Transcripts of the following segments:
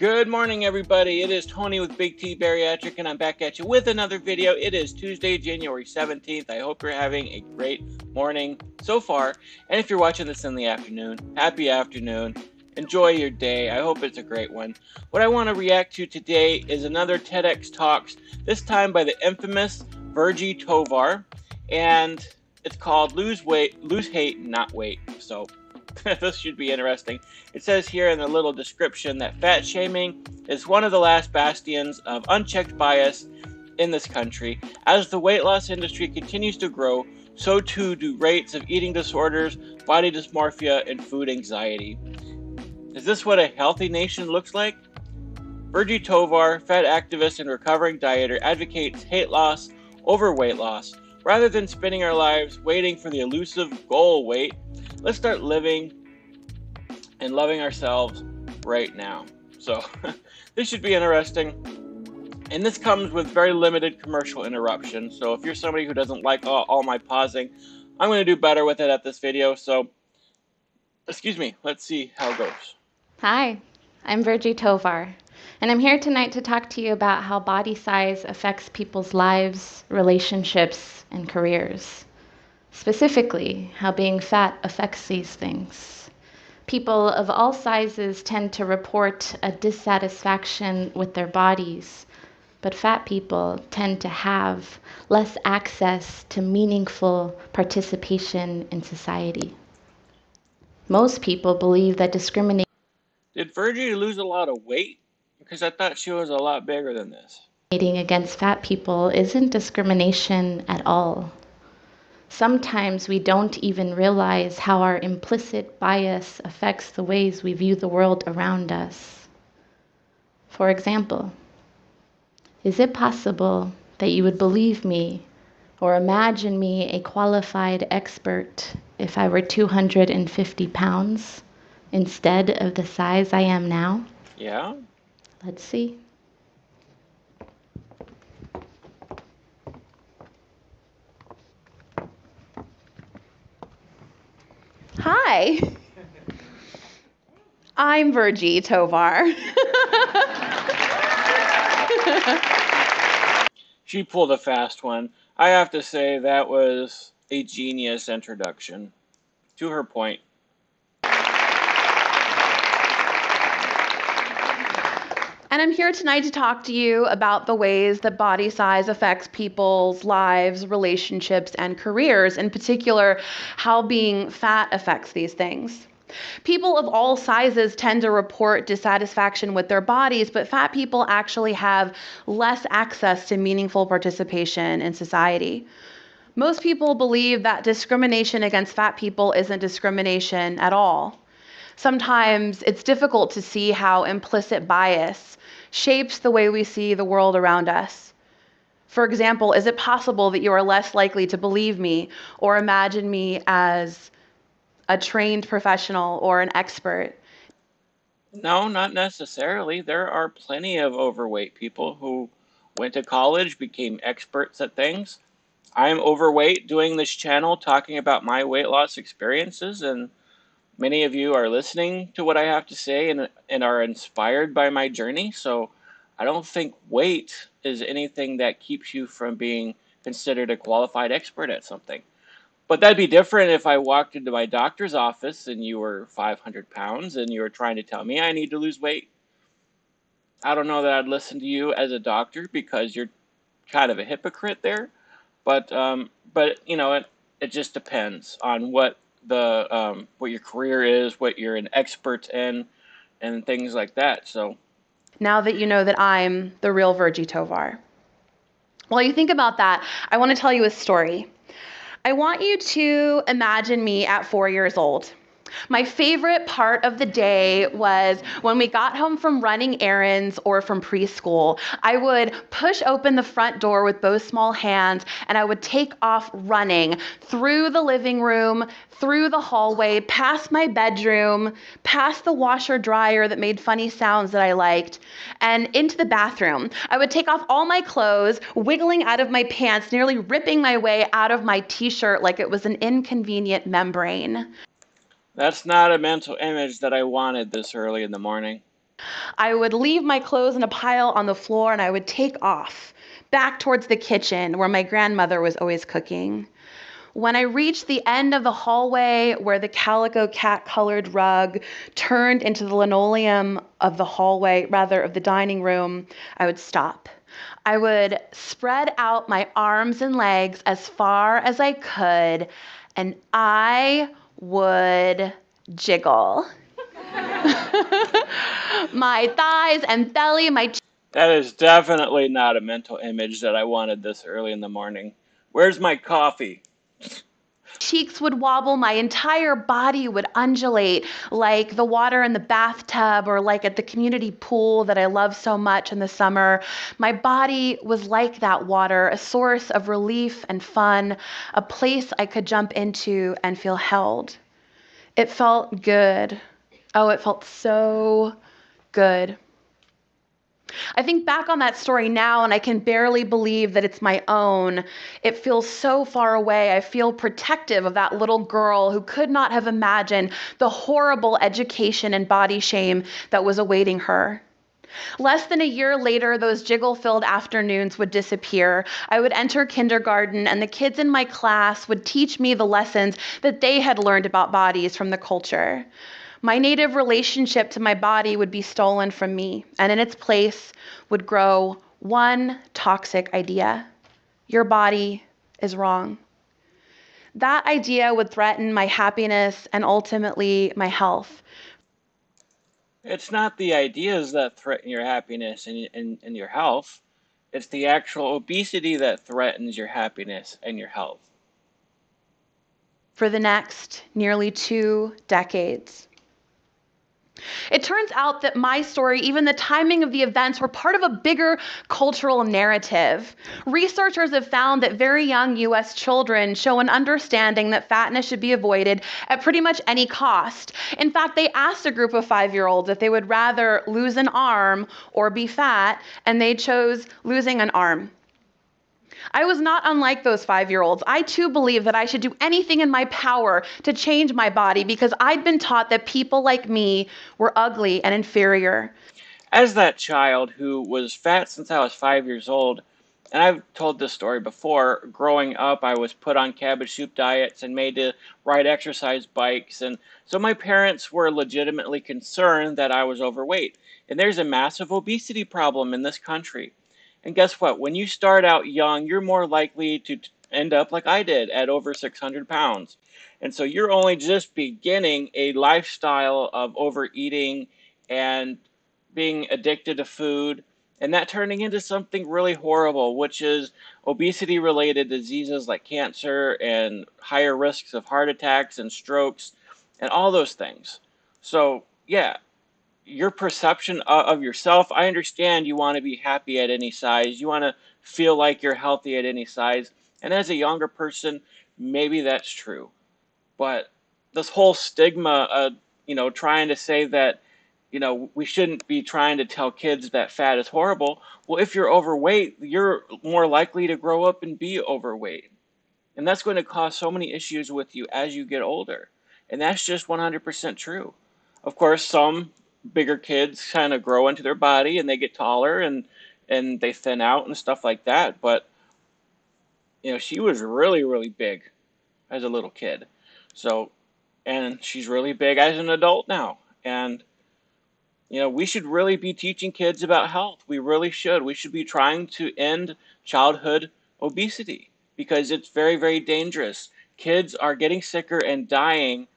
Good morning, everybody. It is Tony with Big T Bariatric, and I'm back at you with another video. It is Tuesday, January 17th. I hope you're having a great morning so far. And if you're watching this in the afternoon, happy afternoon. Enjoy your day. I hope it's a great one. What I want to react to today is another Tedx Talks, this time by the infamous Virgie Tovar. And it's called Lose Hate, Not Weight. So this should be interesting. It says here in the little description that fat shaming is one of the last bastions of unchecked bias in this country. As the weight loss industry continues to grow, so too do rates of eating disorders, body dysmorphia, and food anxiety. Is this what a healthy nation looks like? Virgie Tovar, fat activist and recovering dieter, advocates hate loss over weight loss. Rather than spending our lives waiting for the elusive goal weight, let's start living and loving ourselves right now. So this should be interesting. And this comes with very limited commercial interruption. So if you're somebody who doesn't like all my pausing, I'm going to do better with it at this video. So, excuse me, let's see how it goes. Hi, I'm Virgie Tovar, and I'm here tonight to talk to you about how body size affects people's lives, relationships, and careers. Specifically, how being fat affects these things. People of all sizes tend to report a dissatisfaction with their bodies, but fat people tend to have less access to meaningful participation in society. Most people believe that discrimination Did Virgie lose a lot of weight? Because I thought she was a lot bigger than this. against fat people isn't discrimination at all. Sometimes we don't even realize how our implicit bias affects the ways we view the world around us. For example, is it possible that you would believe me or imagine me a qualified expert if I were 250 pounds instead of the size I am now? Yeah? Let's see. Hi, I'm Virgie Tovar. She pulled a fast one. I have to say that was a genius introduction. To her point. And I'm here tonight to talk to you about the ways that body size affects people's lives, relationships, and careers, in particular, how being fat affects these things. People of all sizes tend to report dissatisfaction with their bodies, but fat people actually have less access to meaningful participation in society. Most people believe that discrimination against fat people isn't discrimination at all. Sometimes it's difficult to see how implicit bias shapes the way we see the world around us. For example, is it possible that you are less likely to believe me or imagine me as a trained professional or an expert? No, not necessarily. There are plenty of overweight people who went to college, became experts at things. I'm overweight doing this channel, talking about my weight loss experiences, and many of you are listening to what I have to say and are inspired by my journey. So I don't think weight is anything that keeps you from being considered a qualified expert at something. But that'd be different if I walked into my doctor's office and you were 500 pounds and you were trying to tell me I need to lose weight. I don't know that I'd listen to you as a doctor because you're kind of a hypocrite there. But you know, it just depends on what your career is, what you're an expert in, and things like that. So Now that you know that I'm the real Virgie Tovar. While you think about that, I want to tell you a story. I want you to imagine me at 4 years old. My favorite part of the day was when we got home from running errands or from preschool. I would push open the front door with both small hands and I would take off running through the living room, through the hallway, past my bedroom, past the washer dryer that made funny sounds that I liked, and into the bathroom. I would take off all my clothes, wiggling out of my pants, nearly ripping my way out of my t-shirt like it was an inconvenient membrane. that's not a mental image that I wanted this early in the morning. I would leave my clothes in a pile on the floor and I would take off back towards the kitchen where my grandmother was always cooking. When I reached the end of the hallway where the calico cat-colored rug turned into the linoleum of the hallway, rather of the dining room, I would stop. I would spread out my arms and legs as far as I could, and I would jiggle. My thighs and belly, That is definitely not a mental image that I wanted this early in the morning. Where's my coffee? cheeks would wobble, my entire body would undulate like the water in the bathtub or like at the community pool that I love so much in the summer. My body was like that water, a source of relief and fun, a place I could jump into and feel held. It felt good. Oh, it felt so good. I think back on that story now and I can barely believe that it's my own. It feels so far away. I feel protective of that little girl who could not have imagined the horrible education and body shame that was awaiting her. Less than a year later, those jiggle-filled afternoons would disappear. I would enter kindergarten, and the kids in my class would teach me the lessons that they had learned about bodies from the culture. My native relationship to my body would be stolen from me, and in its place would grow one toxic idea: your body is wrong. That idea would threaten my happiness and ultimately my health. It's not the ideas that threaten your happiness and your health. It's the actual obesity that threatens your happiness and your health. For the next nearly 2 decades. It turns out that my story, even the timing of the events, were part of a bigger cultural narrative. Researchers have found that very young US children show an understanding that fatness should be avoided at pretty much any cost. In fact, they asked a group of 5-year-olds if they would rather lose an arm or be fat, and they chose losing an arm. I was not unlike those 5-year-olds. I too believed that I should do anything in my power to change my body because I'd been taught that people like me were ugly and inferior. As that child who was fat since I was 5 years old, and I've told this story before, growing up I was put on cabbage soup diets and made to ride exercise bikes, and so my parents were legitimately concerned that I was overweight. And there's a massive obesity problem in this country. And guess what? When you start out young, you're more likely to end up like I did at over 600 pounds. And so you're only just beginning a lifestyle of overeating and being addicted to food, and that turning into something really horrible, which is obesity related diseases like cancer and higher risks of heart attacks and strokes and all those things. So, yeah, your perception of yourself, I understand you want to be happy at any size. You want to feel like you're healthy at any size. And as a younger person, maybe that's true. But this whole stigma of, trying to say that, we shouldn't be trying to tell kids that fat is horrible. Well, if you're overweight, you're more likely to grow up and be overweight. And that's going to cause so many issues with you as you get older. And that's just 100% true. Of course, some bigger kids kind of grow into their body and they get taller and they thin out and stuff like that. But, she was really, really big as a little kid. So, and she's really big as an adult now. And, we should really be teaching kids about health. We really should. We should be trying to end childhood obesity because it's very, very dangerous. Kids are getting sicker and dying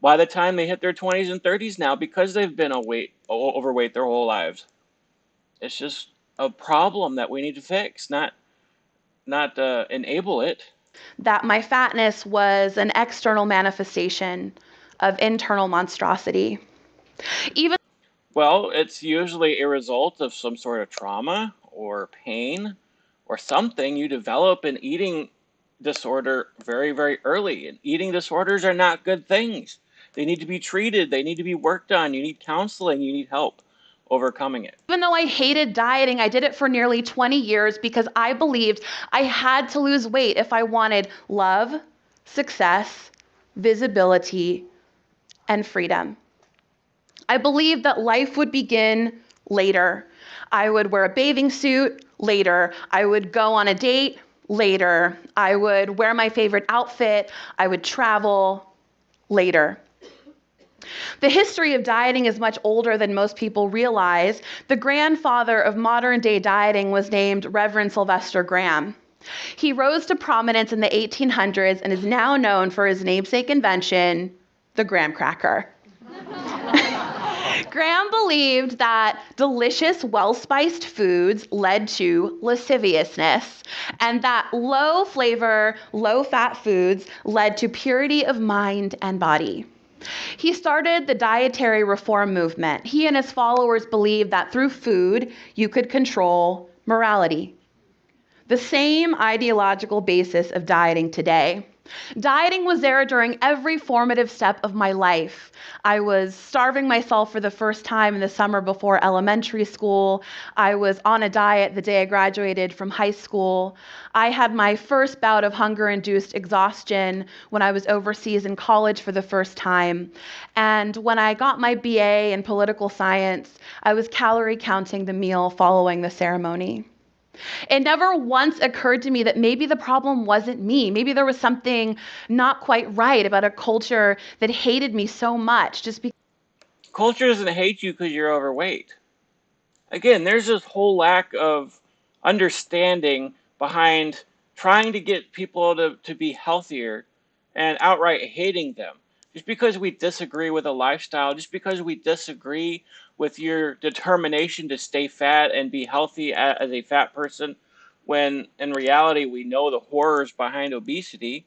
by the time they hit their 20s and 30s now because they've been overweight their whole lives. It's just a problem that we need to fix, not enable it. That my fatness was an external manifestation of internal monstrosity. Even Well, it's usually a result of some sort of trauma or pain or something. You develop an eating disorder very, very early. And eating disorders are not good things. They need to be treated, they need to be worked on. You need counseling, you need help overcoming it. Even though I hated dieting, I did it for nearly 20 years because I believed I had to lose weight if I wanted love, success, visibility, and freedom. I believed that life would begin later. I would wear a bathing suit later. I would go on a date later. I would wear my favorite outfit. I would travel later. The history of dieting is much older than most people realize. The grandfather of modern day dieting was named Reverend Sylvester Graham. He rose to prominence in the 1800s and is now known for his namesake invention, the graham cracker. Graham believed that delicious, well-spiced foods led to lasciviousness, and that low-flavor, low-fat foods led to purity of mind and body. He started the dietary reform movement. He and his followers believed that through food, you could control morality. The same ideological basis of dieting today. Dieting was there during every formative step of my life. I was starving myself for the first time in the summer before elementary school. I was on a diet the day I graduated from high school. I had my first bout of hunger-induced exhaustion when I was overseas in college for the first time. And when I got my BA in political science, I was calorie counting the meal following the ceremony. It never once occurred to me that maybe the problem wasn't me. Maybe there was something not quite right about a culture that hated me so much just because. Culture doesn't hate you because you're overweight. Again, there's this whole lack of understanding behind trying to get people to be healthier and outright hating them. Just because we disagree with a lifestyle, just because we disagree with your determination to stay fat and be healthy as a fat person, when in reality we know the horrors behind obesity,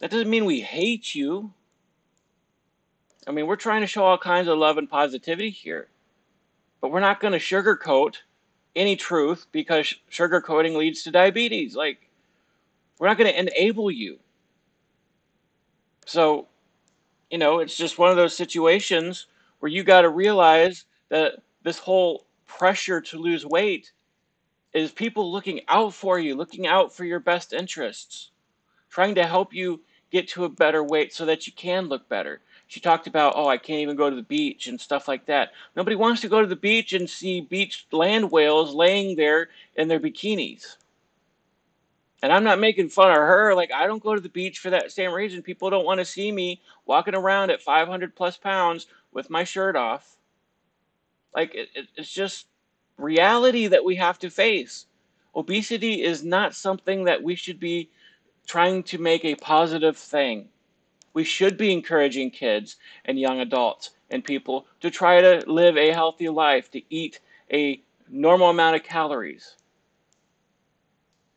that doesn't mean we hate you. I mean, we're trying to show all kinds of love and positivity here, but we're not going to sugarcoat any truth because sugarcoating leads to diabetes. Like, we're not going to enable you. So, it's just one of those situations where you got to realize that this whole pressure to lose weight is people looking out for you, looking out for your best interests, trying to help you get to a better weight so that you can look better. She talked about, I can't even go to the beach and stuff like that. Nobody wants to go to the beach and see beach land whales laying there in their bikinis. And I'm not making fun of her. Like, I don't go to the beach for that same reason. People don't want to see me walking around at 500 plus pounds with my shirt off. Like, it's just reality that we have to face. Obesity is not something that we should be trying to make a positive thing. We should be encouraging kids and young adults and people to try to live a healthy life, to eat a normal amount of calories,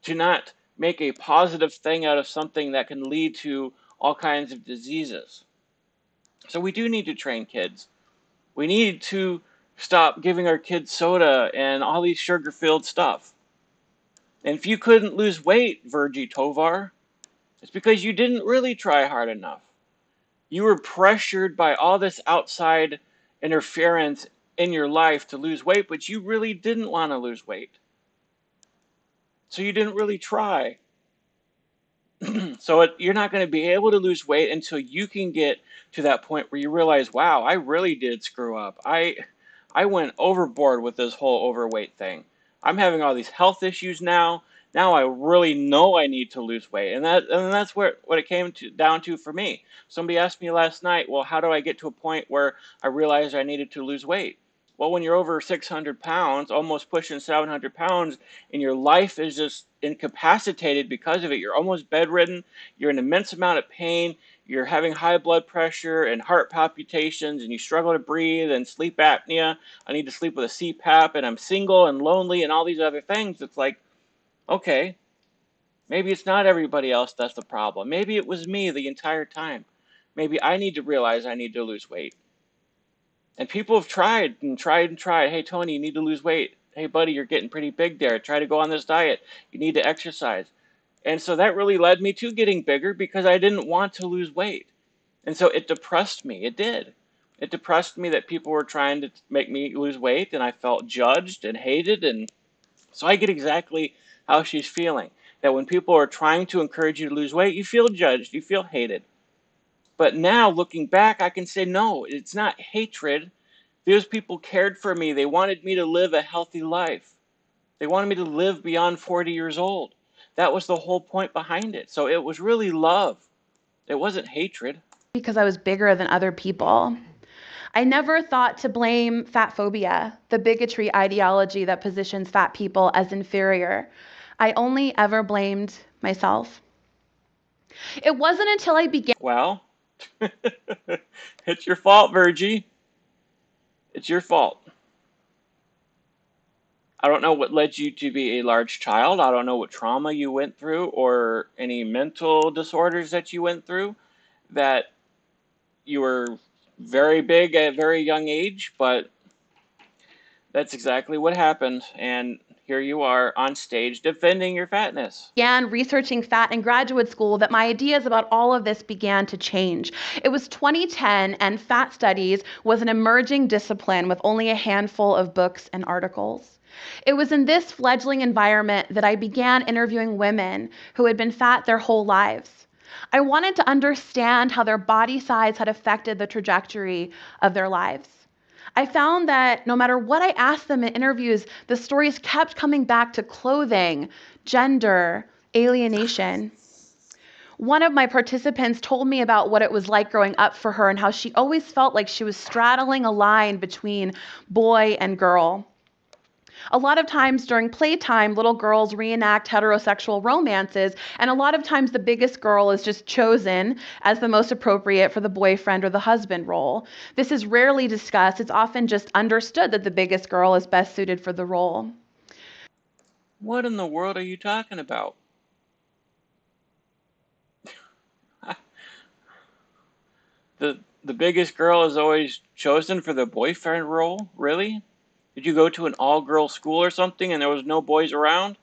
to not make a positive thing out of something that can lead to all kinds of diseases. So we do need to train kids. We need to stop giving our kids soda and all these sugar-filled stuff. And if you couldn't lose weight, Virgie Tovar, it's because you didn't really try hard enough. You were pressured by all this outside interference in your life to lose weight, but you really didn't want to lose weight. So you didn't really try. So you're not going to be able to lose weight until you can get to that point where you realize, wow, I really did screw up. I went overboard with this whole overweight thing. I'm having all these health issues now. Now I really know I need to lose weight. And that's what it came down to for me. Somebody asked me last night, well, how do I get to a point where I realized I needed to lose weight? Well, when you're over 600 pounds, almost pushing 700 pounds, and your life is just incapacitated because of it, you're almost bedridden, you're in an immense amount of pain, you're having high blood pressure and heart palpitations, and you struggle to breathe and sleep apnea, I need to sleep with a CPAP, and I'm single and lonely and all these other things. It's like, okay, maybe it's not everybody else that's the problem. Maybe it was me the entire time. Maybe I need to realize I need to lose weight. And people have tried and tried and tried. Hey, Tony, you need to lose weight. Hey, buddy, you're getting pretty big there. Try to go on this diet. You need to exercise. And so that really led me to getting bigger because I didn't want to lose weight. And so it depressed me. It did. It depressed me that people were trying to make me lose weight, and I felt judged and hated. And so I get exactly how she's feeling. That when people are trying to encourage you to lose weight, you feel judged. You feel hated. But now, looking back, I can say, no, it's not hatred. Those people cared for me. They wanted me to live a healthy life. They wanted me to live beyond 40 years old. That was the whole point behind it. So it was really love. It wasn't hatred. Because I was bigger than other people. I never thought to blame fat phobia, the bigotry ideology that positions fat people as inferior. I only ever blamed myself. It wasn't until I began. Well, it's your fault, Virgie. It's your fault. I don't know what led you to be a large child. I don't know what trauma you went through or any mental disorders that you went through that you were very big at a very young age, but that's exactly what happened. And here you are on stage defending your fatness. Began researching fat in graduate school that my ideas about all of this began to change. It was 2010, and fat studies was an emerging discipline with only a handful of books and articles. It was in this fledgling environment that I began interviewing women who had been fat their whole lives. I wanted to understand how their body size had affected the trajectory of their lives. I found that no matter what I asked them in interviews, the stories kept coming back to clothing, gender, alienation. One of my participants told me about what it was like growing up for her and how she always felt like she was straddling a line between boy and girl. A lot of times during playtime, little girls reenact heterosexual romances, and a lot of times the biggest girl is just chosen as the most appropriate for the boyfriend or the husband role. This is rarely discussed. It's often just understood that the biggest girl is best suited for the role. What in the world are you talking about? The biggest girl is always chosen for the boyfriend role? Really? Did you go to an all-girl school or something and there was no boys around?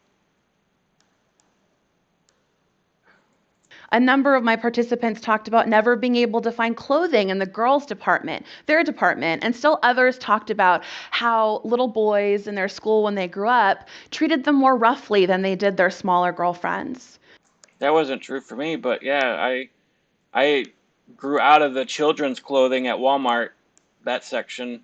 A number of my participants talked about never being able to find clothing in the girls' department, their department, and still others talked about how little boys in their school when they grew up treated them more roughly than they did their smaller girlfriends. That wasn't true for me, but yeah, I grew out of the children's clothing at Walmart, that section,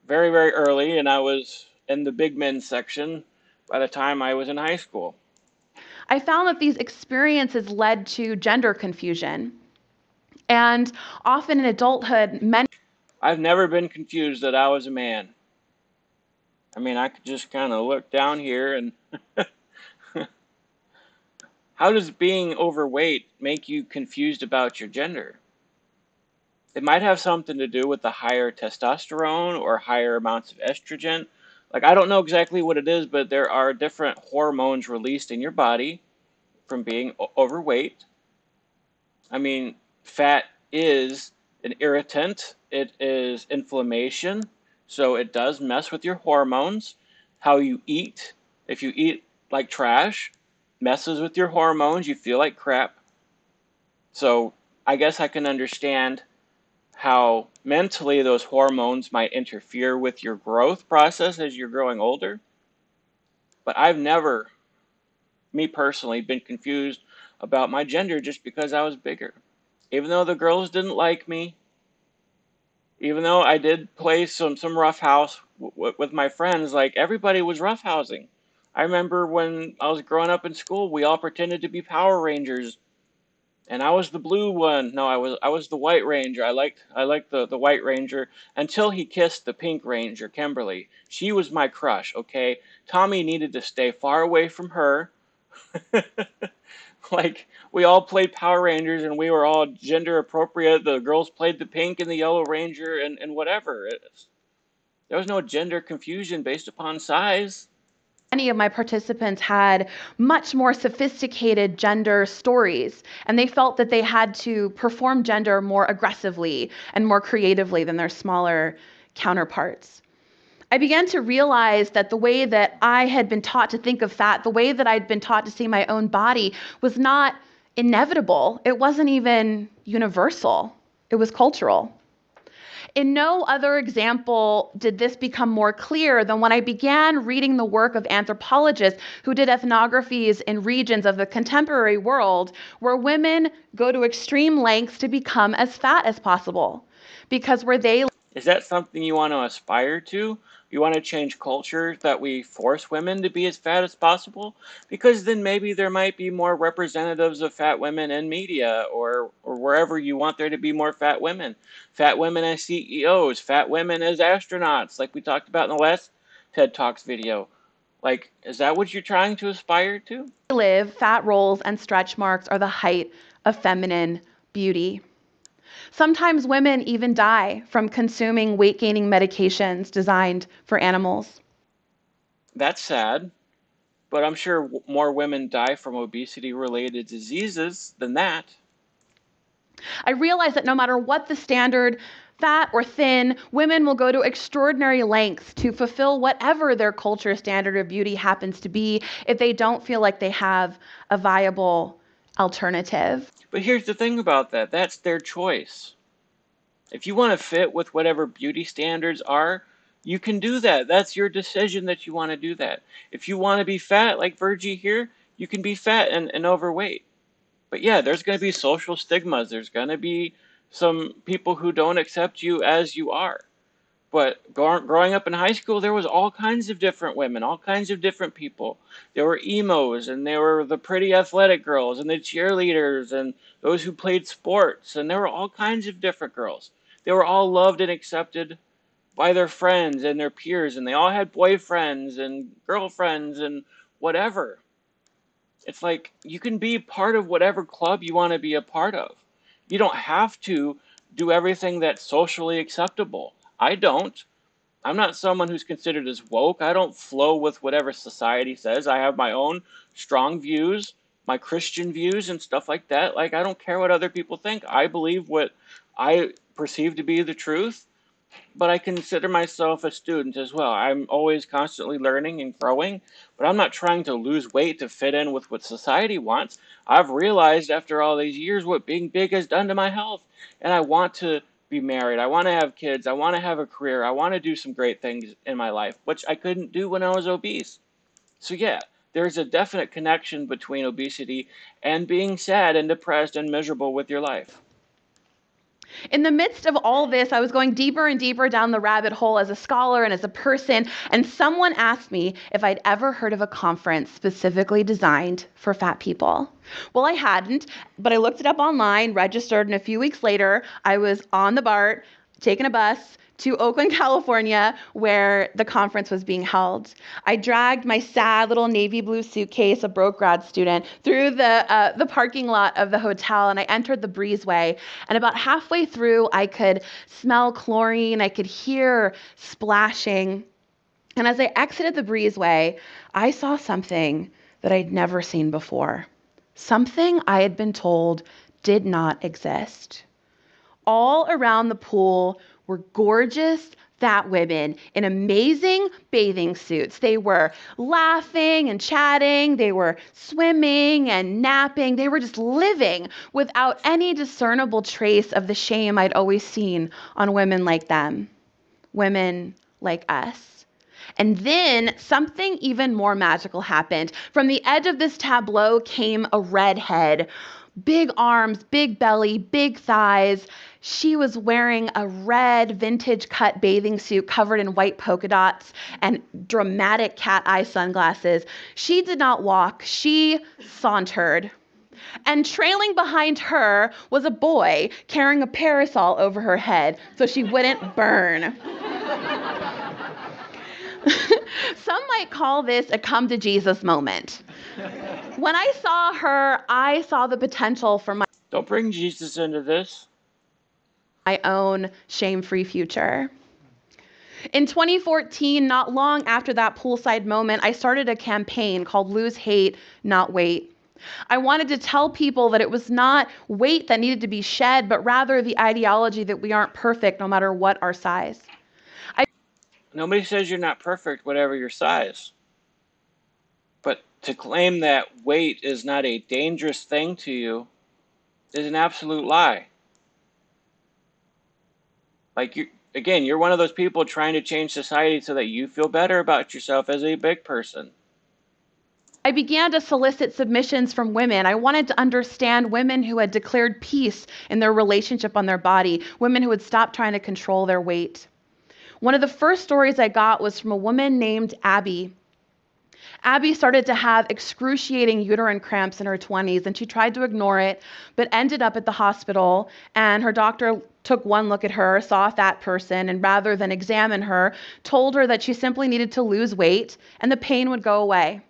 very, very early, and I was in the big men's section by the time I was in high school. I found that these experiences led to gender confusion. And often in adulthood, men... I've never been confused that I was a man. I mean, I could just kind of look down here and... How does being overweight make you confused about your gender? It might have something to do with the higher testosterone or higher amounts of estrogen. Like, I don't know exactly what it is, but there are different hormones released in your body from being overweight. I mean, fat is an irritant. It is inflammation. So it does mess with your hormones. How you eat. If you eat like trash, messes with your hormones. You feel like crap. So I guess I can understand how mentally those hormones might interfere with your growth process as you're growing older. But I've never, me personally, been confused about my gender just because I was bigger. Even though the girls didn't like me, even though I did play some roughhouse with my friends, like everybody was roughhousing. I remember when I was growing up in school, we all pretended to be Power Rangers. And I was the blue one. No, I was the White Ranger. I liked the White Ranger until he kissed the Pink Ranger, Kimberly. She was my crush, okay? Tommy needed to stay far away from her. Like, we all played Power Rangers and we were all gender appropriate. The girls played the Pink and the Yellow Ranger and whatever. There was no gender confusion based upon size. Many of my participants had much more sophisticated gender stories, and they felt that they had to perform gender more aggressively and more creatively than their smaller counterparts. I began to realize that the way that I had been taught to think of fat, the way that I'd been taught to see my own body, was not inevitable. It wasn't even universal. It was cultural. In no other example did this become more clear than when I began reading the work of anthropologists who did ethnographies in regions of the contemporary world where women go to extreme lengths to become as fat as possible. Because where they... Is that something you want to aspire to? You want to change culture that we force women to be as fat as possible? Because then maybe there might be more representatives of fat women in media or wherever you want there to be more fat women. Fat women as CEOs, fat women as astronauts, like we talked about in the last TED Talks video. Like, is that what you're trying to aspire to? Live, fat rolls and stretch marks are the height of feminine beauty. Sometimes women even die from consuming weight-gaining medications designed for animals. That's sad, but I'm sure more women die from obesity-related diseases than that. I realize that no matter what the standard, fat or thin, women will go to extraordinary lengths to fulfill whatever their culture standard of beauty happens to be if they don't feel like they have a viable alternative. But here's the thing about that. That's their choice. If you want to fit with whatever beauty standards are, you can do that. That's your decision that you want to do that. If you want to be fat, like Virgie here, you can be fat and overweight. But yeah, there's going to be social stigmas. There's going to be some people who don't accept you as you are. But growing up in high school, there was all kinds of different women, all kinds of different people. There were emos, and there were the pretty athletic girls, and the cheerleaders, and those who played sports, and there were all kinds of different girls. They were all loved and accepted by their friends and their peers, and they all had boyfriends and girlfriends and whatever. It's like you can be part of whatever club you want to be a part of. You don't have to do everything that's socially acceptable. I don't. I'm not someone who's considered as woke. I don't flow with whatever society says. I have my own strong views, my Christian views and stuff like that. Like, I don't care what other people think. I believe what I perceive to be the truth, but I consider myself a student as well. I'm always constantly learning and growing, but I'm not trying to lose weight to fit in with what society wants. I've realized after all these years what being big has done to my health, and I want to be married. I want to have kids. I want to have a career. I want to do some great things in my life, which I couldn't do when I was obese. So yeah, there's a definite connection between obesity and being sad and depressed and miserable with your life. In the midst of all this, I was going deeper and deeper down the rabbit hole as a scholar and as a person, and someone asked me if I'd ever heard of a conference specifically designed for fat people. Well, I hadn't, but I looked it up online, registered, and a few weeks later, I was on the BART, taking a bus to Oakland, California, where the conference was being held. I dragged my sad little navy blue suitcase, a broke grad student, through the parking lot of the hotel, and I entered the breezeway. And about halfway through, I could smell chlorine. I could hear splashing. And as I exited the breezeway, I saw something that I'd never seen before. Something I had been told did not exist. All around the pool were gorgeous fat women in amazing bathing suits. They were laughing and chatting. They were swimming and napping. They were just living without any discernible trace of the shame I'd always seen on women like them, women like us. And then something even more magical happened. From the edge of this tableau came a redhead. Big arms, big belly, big thighs. She was wearing a red vintage cut bathing suit covered in white polka dots and dramatic cat eye sunglasses. She did not walk, she sauntered. And trailing behind her was a boy carrying a parasol over her head so she wouldn't burn. Some might call this a come to Jesus moment. When I saw her, I saw the potential for Don't bring Jesus into this. My own shame-free future. In 2014, not long after that poolside moment, I started a campaign called Lose Hate, Not Weight. I wanted to tell people that it was not weight that needed to be shed, but rather the ideology that we aren't perfect no matter what our size. Nobody says you're not perfect, whatever your size. But to claim that weight is not a dangerous thing to you is an absolute lie. Like, you're one of those people trying to change society so that you feel better about yourself as a big person. I began to solicit submissions from women. I wanted to understand women who had declared peace in their relationship on their body, women who had stopped trying to control their weight. One of the first stories I got was from a woman named Abby. Abby started to have excruciating uterine cramps in her 20s, and she tried to ignore it, but ended up at the hospital, and her doctor took one look at her, saw a fat person, and rather than examine her, told her that she simply needed to lose weight and the pain would go away.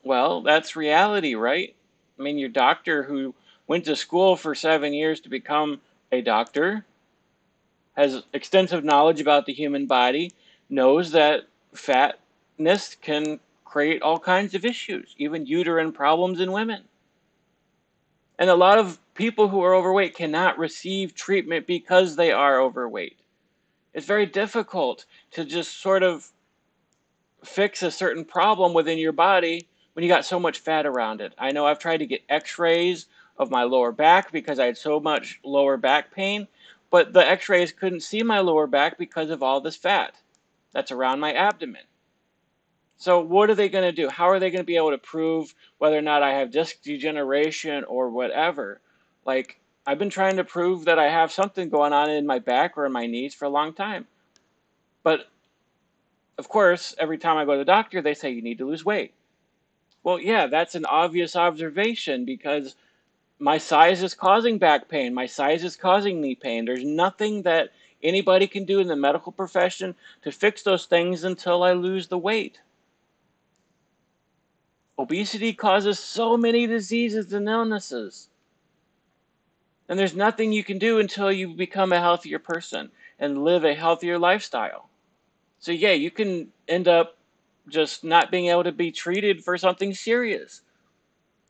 Well, that's reality, right? I mean, your doctor who went to school for 7 years to become a doctor, has extensive knowledge about the human body, knows that fatness can create all kinds of issues, even uterine problems in women. And a lot of people who are overweight cannot receive treatment because they are overweight. It's very difficult to just sort of fix a certain problem within your body when you got so much fat around it. I know I've tried to get x-rays of my lower back because I had so much lower back pain, but the x-rays couldn't see my lower back because of all this fat that's around my abdomen. So what are they going to do? How are they going to be able to prove whether or not I have disc degeneration or whatever? Like, I've been trying to prove that I have something going on in my back or in my knees for a long time. But of course, every time I go to the doctor, they say you need to lose weight. Well, yeah, that's an obvious observation because my size is causing back pain. My size is causing knee pain. There's nothing that anybody can do in the medical profession to fix those things until I lose the weight. Obesity causes so many diseases and illnesses. And there's nothing you can do until you become a healthier person and live a healthier lifestyle. So yeah, you can end up just not being able to be treated for something serious.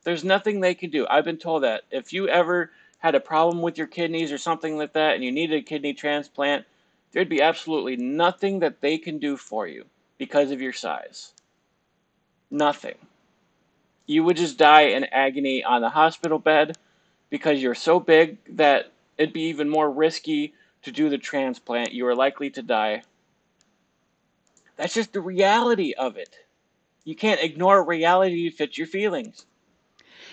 There's nothing they can do. I've been told that if you ever had a problem with your kidneys or something like that and you needed a kidney transplant, there'd be absolutely nothing that they can do for you because of your size. Nothing. You would just die in agony on the hospital bed because you're so big that it'd be even more risky to do the transplant. You are likely to die. That's just the reality of it. You can't ignore reality to fit your feelings.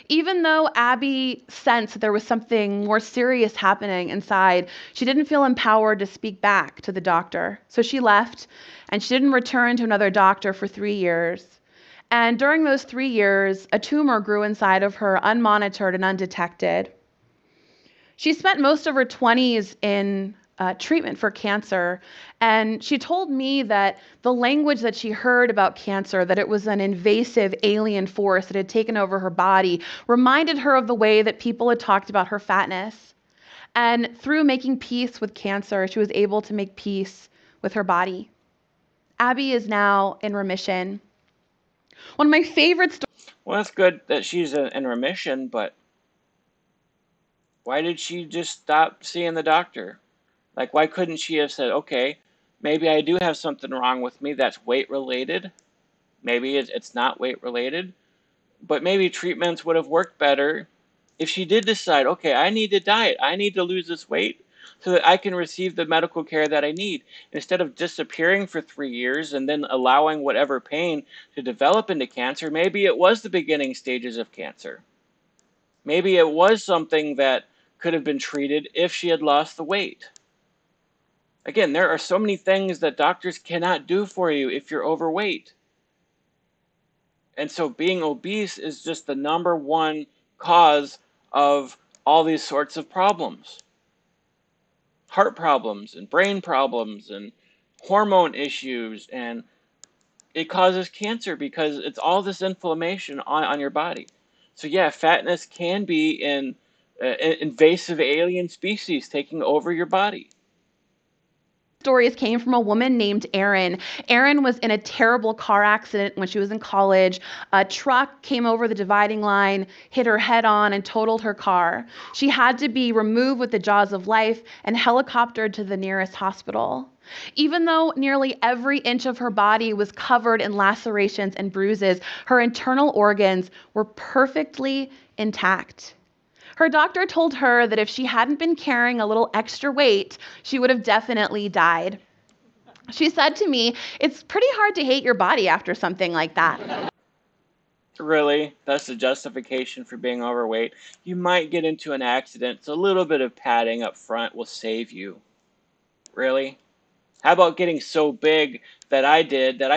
Even though Abby sensed that there was something more serious happening inside, she didn't feel empowered to speak back to the doctor. So she left, and she didn't return to another doctor for 3 years. And during those 3 years, a tumor grew inside of her, unmonitored and undetected. She spent most of her 20s in treatment for cancer, and she told me that the language that she heard about cancer, that it was an invasive alien force that had taken over her body, reminded her of the way that people had talked about her fatness. And through making peace with cancer, she was able to make peace with her body. Abby is now in remission. One of my favorite stories. Well, that's good that she's in remission, but why did she just stop seeing the doctor? Like, why couldn't she have said, okay, maybe I do have something wrong with me that's weight related. Maybe it's not weight related, but maybe treatments would have worked better if she did decide, okay, I need to diet. I need to lose this weight so that I can receive the medical care that I need. Instead of disappearing for 3 years and then allowing whatever pain to develop into cancer, maybe it was the beginning stages of cancer. Maybe it was something that could have been treated if she had lost the weight. Again, there are so many things that doctors cannot do for you if you're overweight. And so being obese is just the number one cause of all these sorts of problems. Heart problems and brain problems and hormone issues, and it causes cancer because it's all this inflammation on your body. So yeah, fatness can be an invasive alien species taking over your body. Stories came from a woman named Erin. Erin was in a terrible car accident when she was in college. A truck came over the dividing line, hit her head on, and totaled her car. She had to be removed with the jaws of life and helicoptered to the nearest hospital. Even though nearly every inch of her body was covered in lacerations and bruises, her internal organs were perfectly intact. Her doctor told her that if she hadn't been carrying a little extra weight, she would have definitely died. She said to me, "It's pretty hard to hate your body after something like that." Really? That's the justification for being overweight? You might get into an accident, so a little bit of padding up front will save you. Really? How about getting so big that I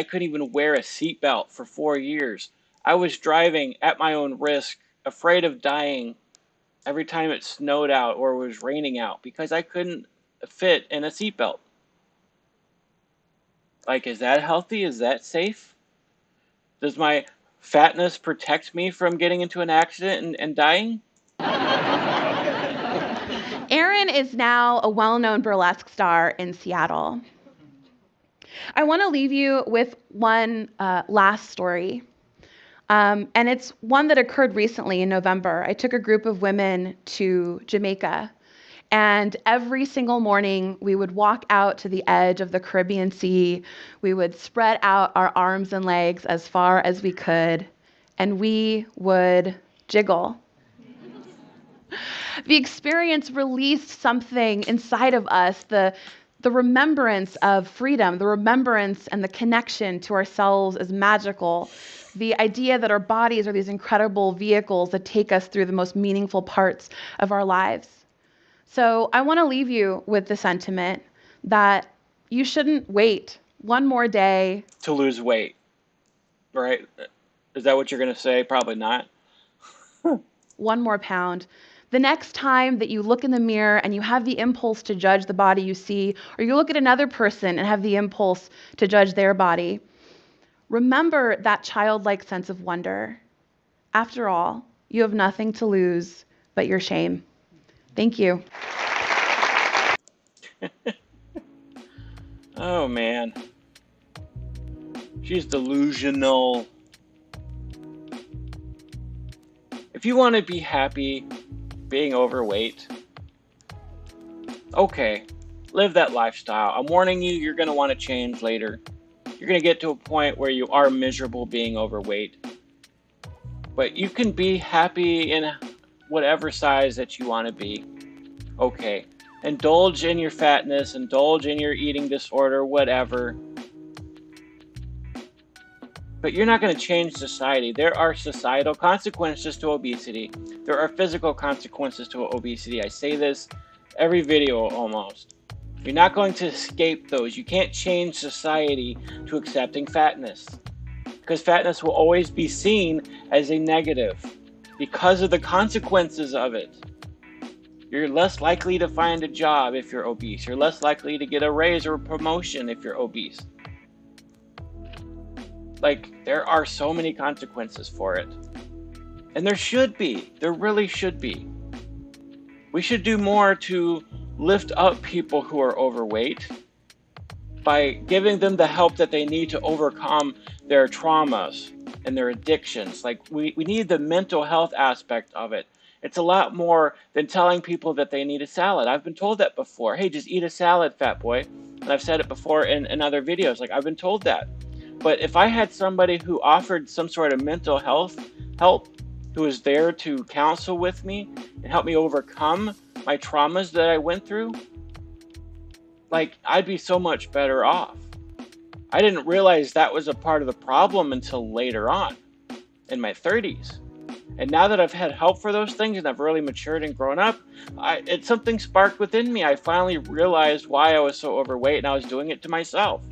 couldn't even wear a seatbelt for 4 years? I was driving at my own risk, afraid of dying every time it snowed out or was raining out because I couldn't fit in a seatbelt. Like, is that healthy? Is that safe? Does my fatness protect me from getting into an accident and dying? Aaron is now a well-known burlesque star in Seattle. I want to leave you with one last story. And it's one that occurred recently in November. I took a group of women to Jamaica. And every single morning, we would walk out to the edge of the Caribbean Sea. We would spread out our arms and legs as far as we could, and we would jiggle. The experience released something inside of us, the remembrance of freedom, the remembrance and the connection to ourselves as magical, the idea that our bodies are these incredible vehicles that take us through the most meaningful parts of our lives. So I want to leave you with the sentiment that you shouldn't wait one more day to lose weight, right? Is that what you're going to say? Probably not. One more pound. The next time that you look in the mirror and you have the impulse to judge the body you see, or you look at another person and have the impulse to judge their body, remember that childlike sense of wonder. After all, you have nothing to lose but your shame. Thank you. Oh, man. She's delusional. If you want to be happy being overweight, okay, live that lifestyle. I'm warning you, you're going to want to change later. You're going to get to a point where you are miserable being overweight. But you can be happy in whatever size that you want to be. Okay, indulge in your fatness, indulge in your eating disorder, whatever. But you're not going to change society. There are societal consequences to obesity. There are physical consequences to obesity. I say this every video almost. You're not going to escape those. You can't change society to accepting fatness, because fatness will always be seen as a negative because of the consequences of it. You're less likely to find a job if you're obese. You're less likely to get a raise or a promotion if you're obese. Like, there are so many consequences for it. And there should be. There really should be. We should do more to lift up people who are overweight by giving them the help that they need to overcome their traumas and their addictions. Like, we need the mental health aspect of it. It's a lot more than telling people that they need a salad. I've been told that before. Hey, just eat a salad, fat boy. And I've said it before in other videos. Like, I've been told that. But if I had somebody who offered some sort of mental health help, who was there to counsel with me and help me overcome my traumas that I went through, like, I'd be so much better off. I didn't realize that was a part of the problem until later on in my 30s. And now that I've had help for those things and I've really matured and grown up, it's something sparked within me. I finally realized why I was so overweight, and I was doing it to myself.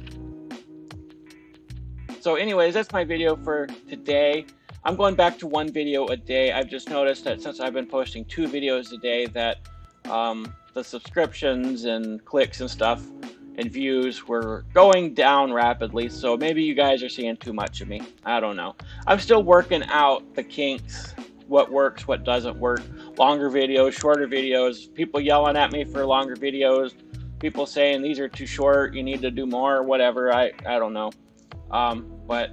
So anyways, that's my video for today. I'm going back to one video a day. I've just noticed that since I've been posting 2 videos a day that the subscriptions and clicks and stuff and views were going down rapidly. So maybe you guys are seeing too much of me. I don't know. I'm still working out the kinks, what works, what doesn't work. Longer videos, shorter videos, people yelling at me for longer videos, people saying these are too short, you need to do more, whatever. I don't know. But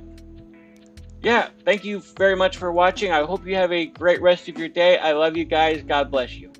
yeah, thank you very much for watching. I hope you have a great rest of your day. I love you guys. God bless you.